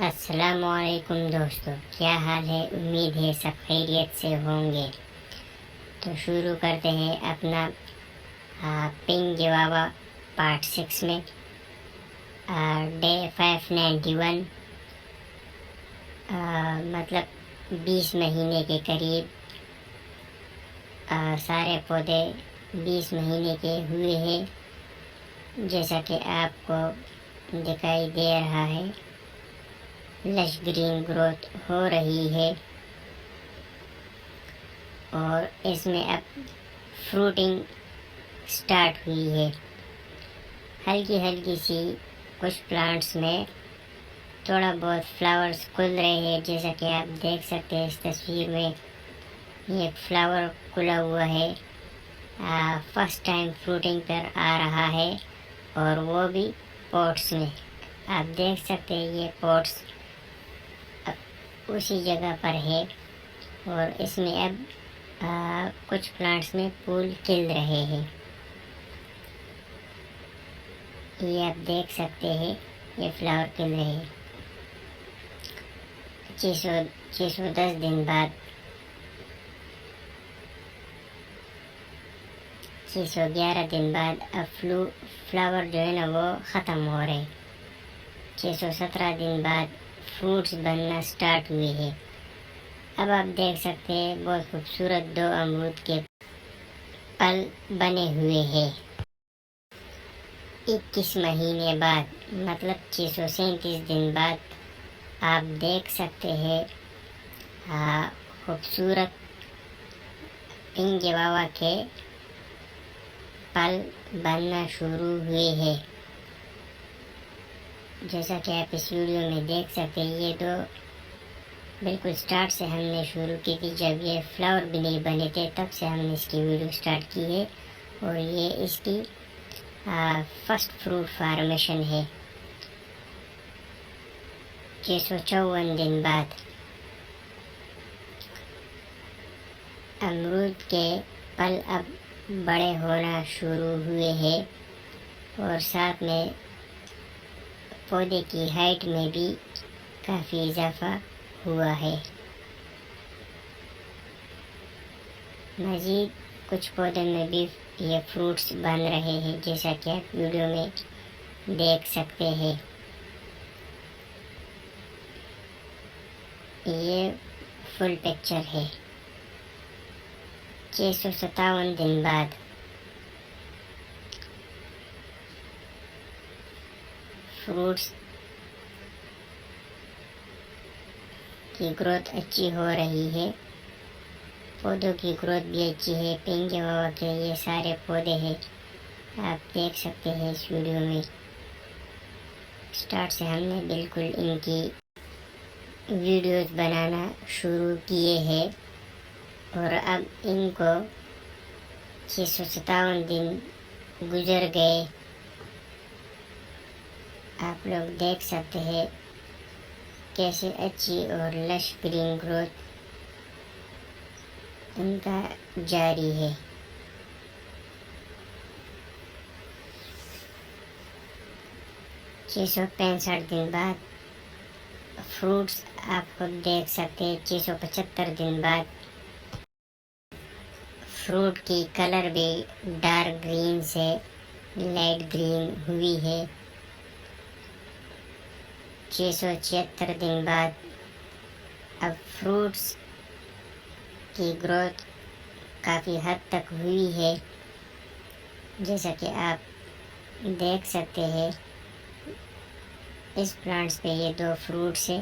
अस्सलामुअलैकुम दोस्तों, क्या हाल है। उम्मीद है सब खैरियत से होंगे। तो शुरू करते हैं अपना पिंक गुआवा पार्ट 6 में। डे 591 मतलब 20 महीने के करीब सारे पौधे 20 महीने के हुए हैं। जैसा कि आपको दिखाई दे रहा है, लश ग्रीन ग्रोथ हो रही है और इसमें अब फ्रूटिंग स्टार्ट हुई है। हल्की हल्की सी कुछ प्लांट्स में थोड़ा बहुत फ्लावर्स खुल रहे हैं। जैसा कि आप देख सकते हैं इस तस्वीर में, ये फ्लावर खुला हुआ है। फर्स्ट टाइम फ्रूटिंग पर आ रहा है और वो भी पॉट्स में। आप देख सकते हैं ये पॉट्स उसी जगह पर है और इसमें अब कुछ प्लांट्स में फूल खिल रहे हैं। ये आप देख सकते हैं, ये फ्लावर खिल रहे हैं। 610 दिन बाद 611 दिन बाद अब फ्लावर जो है ना वो ख़त्म हो रहे हैं। 617 दिन बाद फ्रूट्स बनना स्टार्ट हुए हैं। अब आप देख सकते हैं बहुत खूबसूरत 2 अमरूद के पल बने हुए हैं। 21 महीने बाद मतलब 637 दिन बाद आप देख सकते हैं खूबसूरत पिंक गुआवा के पल बनना शुरू हुए हैं। जैसा कि आप इस वीडियो में देख सकते हैं, ये तो बिल्कुल स्टार्ट से हमने शुरू की थी। जब ये फ्लावर भी नहीं बने थे तब से हमने इसकी वीडियो स्टार्ट की है और ये इसकी फर्स्ट फ्रूट फार्मेशन है। 654 दिन बाद अमरूद के पल अब बड़े होना शुरू हुए हैं और साथ में पौधे की हाइट में भी काफ़ी इजाफा हुआ है। मज़ीद कुछ पौधों में भी ये फ्रूट्स बन रहे हैं, जैसा कि आप वीडियो में देख सकते हैं। ये फुल पिक्चर है। 657 दिन बाद फ्रूट्स की ग्रोथ अच्छी हो रही है। पौधों की ग्रोथ भी अच्छी है। पिंक गुआवा के ये सारे पौधे हैं, आप देख सकते हैं इस वीडियो में। स्टार्ट से हमने बिल्कुल इनकी वीडियोस बनाना शुरू किए हैं और अब इनको 657 दिन गुजर गए। आप लोग देख सकते हैं कैसे अच्छी और लश ग्रीन ग्रोथ इनका जारी है। छः 665 दिन बाद फ्रूट्स आप खुद देख सकते हैं। 675 दिन बाद फ्रूट की कलर भी डार्क ग्रीन से लाइट ग्रीन हुई है। 676 दिन बाद अब फ्रूट्स की ग्रोथ काफ़ी हद तक हुई है। जैसा कि आप देख सकते हैं इस प्लांट्स पे ये 2 फ्रूट्स है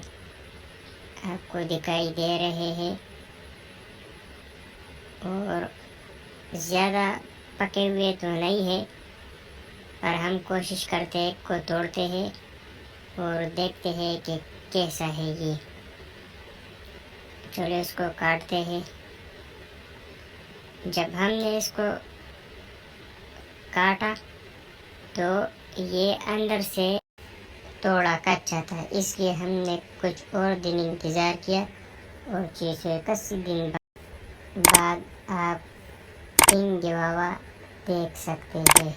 आपको दिखाई दे रहे हैं और ज़्यादा पके हुए तो नहीं है, पर हम कोशिश करते हैं को तोड़ते हैं और देखते हैं कि कैसा है ये। चलो इसको काटते हैं। जब हमने इसको काटा तो ये अंदर से थोड़ा कच्चा था, इसलिए हमने कुछ और दिन इंतज़ार किया और 681 दिन बाद आप पिंक गुआवा देख सकते हैं।